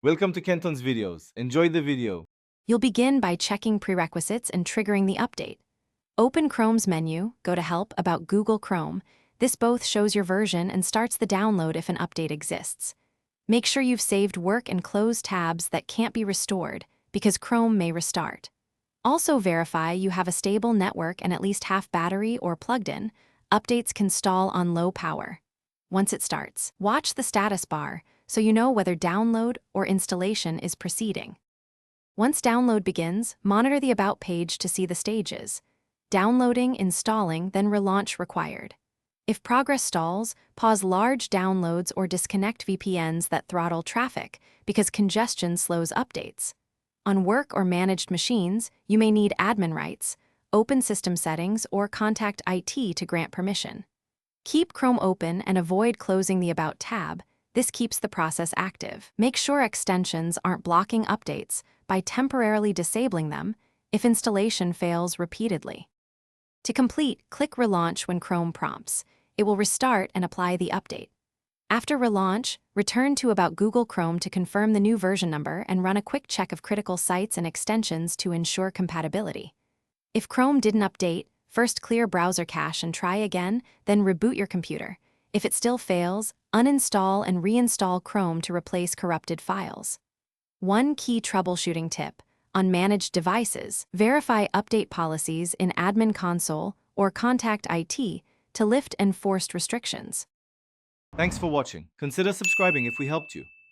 Welcome to Kenton's videos. Enjoy the video. You'll begin by checking prerequisites and triggering the update. Open Chrome's menu, go to Help about Google Chrome. This both shows your version and starts the download if an update exists. Make sure you've saved work and closed tabs that can't be restored, because Chrome may restart. Also verify you have a stable network and at least half battery or plugged in. Updates can stall on low power. Once it starts, watch the status bar so you know whether download or installation is proceeding. Once download begins, monitor the About page to see the stages. Downloading, installing, then relaunch required. If progress stalls, pause large downloads or disconnect VPNs that throttle traffic because congestion slows updates. On work or managed machines, you may need admin rights, open system settings, or contact IT to grant permission. Keep Chrome open and avoid closing the About tab. This keeps the process active. Make sure extensions aren't blocking updates by temporarily disabling them if installation fails repeatedly. To complete, click Relaunch when Chrome prompts. It will restart and apply the update. After relaunch, return to About Google Chrome to confirm the new version number and run a quick check of critical sites and extensions to ensure compatibility. If Chrome didn't update, first clear browser cache and try again, then reboot your computer. If it still fails, uninstall and reinstall Chrome to replace corrupted files. One key troubleshooting tip: on managed devices, verify update policies in Admin Console or contact IT to lift enforced restrictions. Thanks for watching. Consider subscribing if we helped you.